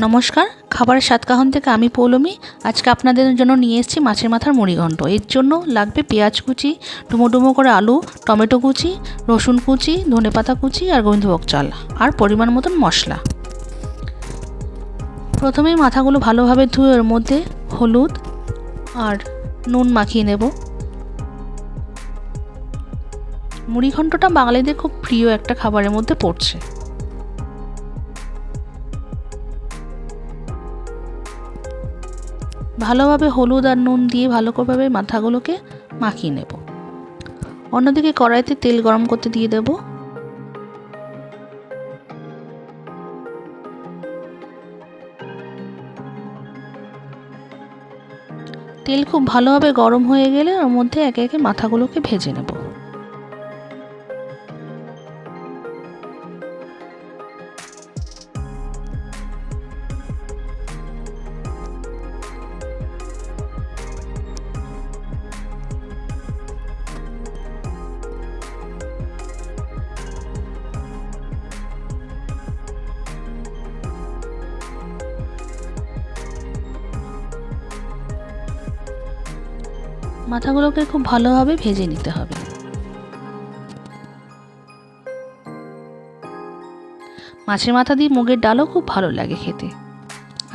নমস্কার, খাবারের স্বাদকাহন থেকে আমি পৌলমী। আজকে আপনাদের জন্য নিয়ে এসেছি মাছের মাথার মুড়িঘণ্ট। এর জন্য লাগবে পেঁয়াজ কুচি, ডুমো ডুমো করে আলু, টমেটো কুচি, রসুন কুচি, ধনেপাতা কুচি আর গোবিন্দভোগ চাল আর পরিমাণ মতন মশলা। প্রথমেই মাথাগুলো ভালোভাবে ধুয়ে ওর মধ্যে হলুদ আর নুন মাখিয়ে নেব। মুড়িঘণ্টটা বাঙালিদের খুব প্রিয় একটা খাবারের মধ্যে পড়ছে। ভালোভাবে হলুদ আর নুন দিয়ে ভালোভাবে মাথাগুলোকে মাখিয়ে নেব। অন্যদিকে কড়াইতে তেল গরম করতে দিয়ে দেব। তেল খুব ভালোভাবে গরম হয়ে গেলে ওর মধ্যে একে একে মাথাগুলোকে ভেজে নেব। মাথাগুলোকে খুব ভালোভাবে ভেজে নিতে হবে। মাছের মাথা দিয়ে মুগের ডালও খুব ভালো লাগে খেতে,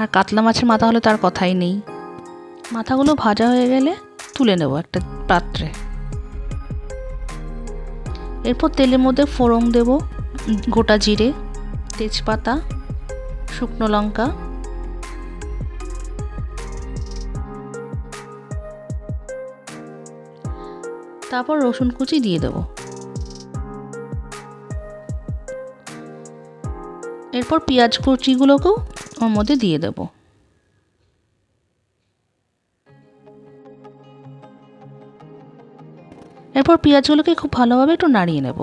আর কাতলা মাছের মাথা হলে তার কথাই নেই। মাথাগুলো ভাজা হয়ে গেলে তুলে নেব একটা পাত্রে। এরপর তেলের মধ্যে ফোড়ন দেব গোটা জিরে, তেজপাতা, শুকনো লঙ্কা, তারপর রসুন কুচি দিয়ে দেব। এরপর পেঁয়াজ কুচিগুলোকেও ওর মধ্যে দিয়ে দেব। এরপর পেঁয়াজগুলোকে খুব ভালোভাবে একটু নাড়িয়ে নেব।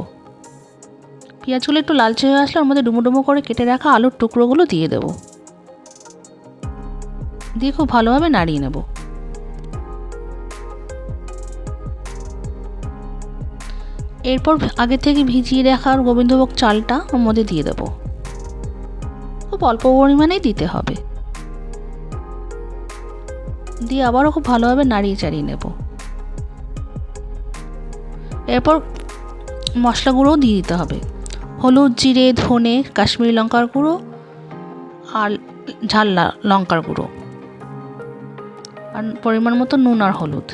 পেঁয়াজগুলো একটু লালচে হয়ে আসলে ওর মধ্যে ডুমো ডুমো করে কেটে রাখা আলুর টুকরোগুলো দিয়ে দেব। দিয়ে খুব ভালোভাবে নাড়িয়ে নেব। এরপর আগে থেকে ভিজিয়ে রাখা গোবিন্দভোগ চালটা ওর মধ্যে দিয়ে দেব। খুব অল্প পরিমাণেই দিতে হবে। দিয়ে আবারও খুব ভালোভাবে নাড়িয়ে চাড়িয়ে নেব। এরপর মশলা গুঁড়োও দিয়ে দিতে হবে। হলুদ, জিরে, ধনে, কাশ্মীরি লঙ্কার গুঁড়ো আর ঝাল লঙ্কার গুঁড়ো আর পরিমাণ মতো নুন আর হলুদ।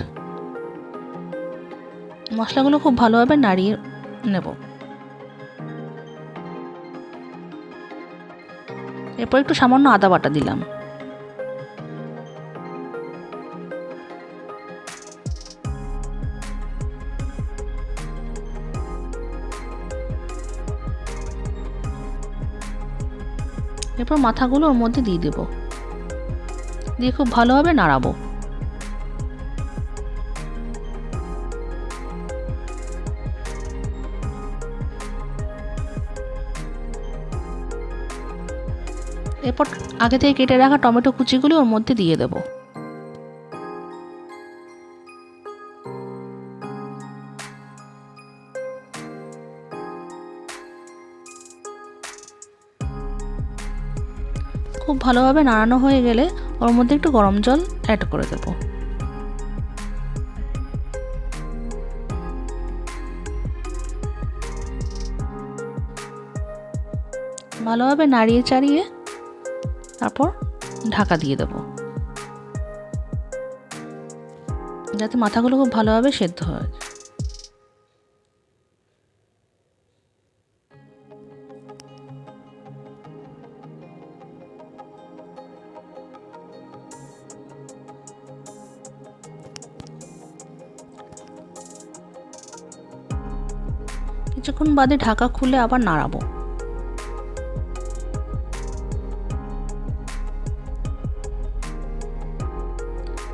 মশলাগুলো খুব ভালোভাবে নাড়িয়ে নেব। এরপর একটু সামান্য আদা বাটা দিলাম। এরপর মাথাগুলো ওর মধ্যে দিয়ে দেব, দিয়ে খুব ভালোভাবে নাড়াবো। এরপর আগে থেকে কেটে রাখা টমেটো কুচিগুলো ওর মধ্যে দিয়ে দেব। খুব ভালোভাবে নাড়ানো হয়ে গেলে ওর মধ্যে একটু গরম জল অ্যাড করে দেব। ভালোভাবে নাড়িয়ে চাড়িয়ে তারপর ঢাকা দিয়ে দেব, যাতে মাথাগুলো খুব ভালোভাবে সেদ্ধ হয়। কিছুক্ষণ বাদে ঢাকা খুলে আবার নাড়াবো।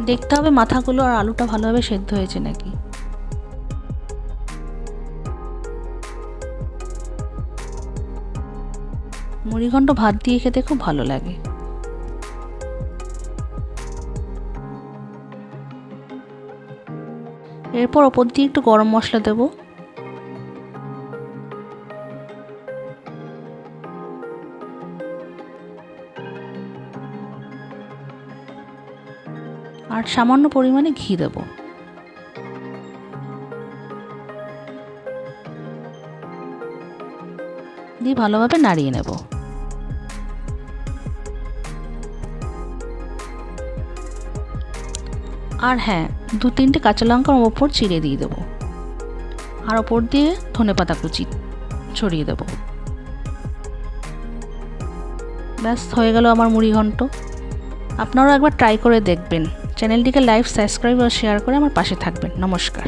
দেখতে হবে মাথাগুলো আর আলুটা ভালোভাবে সেদ্ধ হয়েছে নাকি। মুড়িঘণ্ট ভাত দিয়ে খেতে খুব ভালো লাগে। এরপর ওপর দিয়ে একটু গরম মশলা দেব। আর সামান্য পরিমাণে ঘি দেব। দিয়ে ভালোভাবে নাড়িয়ে নেব। আর হ্যাঁ, 2-3টে কাঁচা লঙ্কার ওপর চিড়ে দিয়ে দেবো। আর ওপর দিয়ে ধনেপাতা কুচি ছড়িয়ে দেব। ব্যাস হয়ে গেল আমার মুড়িঘণ্ট। আপনারাও একবার ট্রাই করে দেখবেন। চ্যানেলটিকে লাইক, সাবস্ক্রাইব আর শেয়ার করে আমার পাশে থাকবেন। নমস্কার।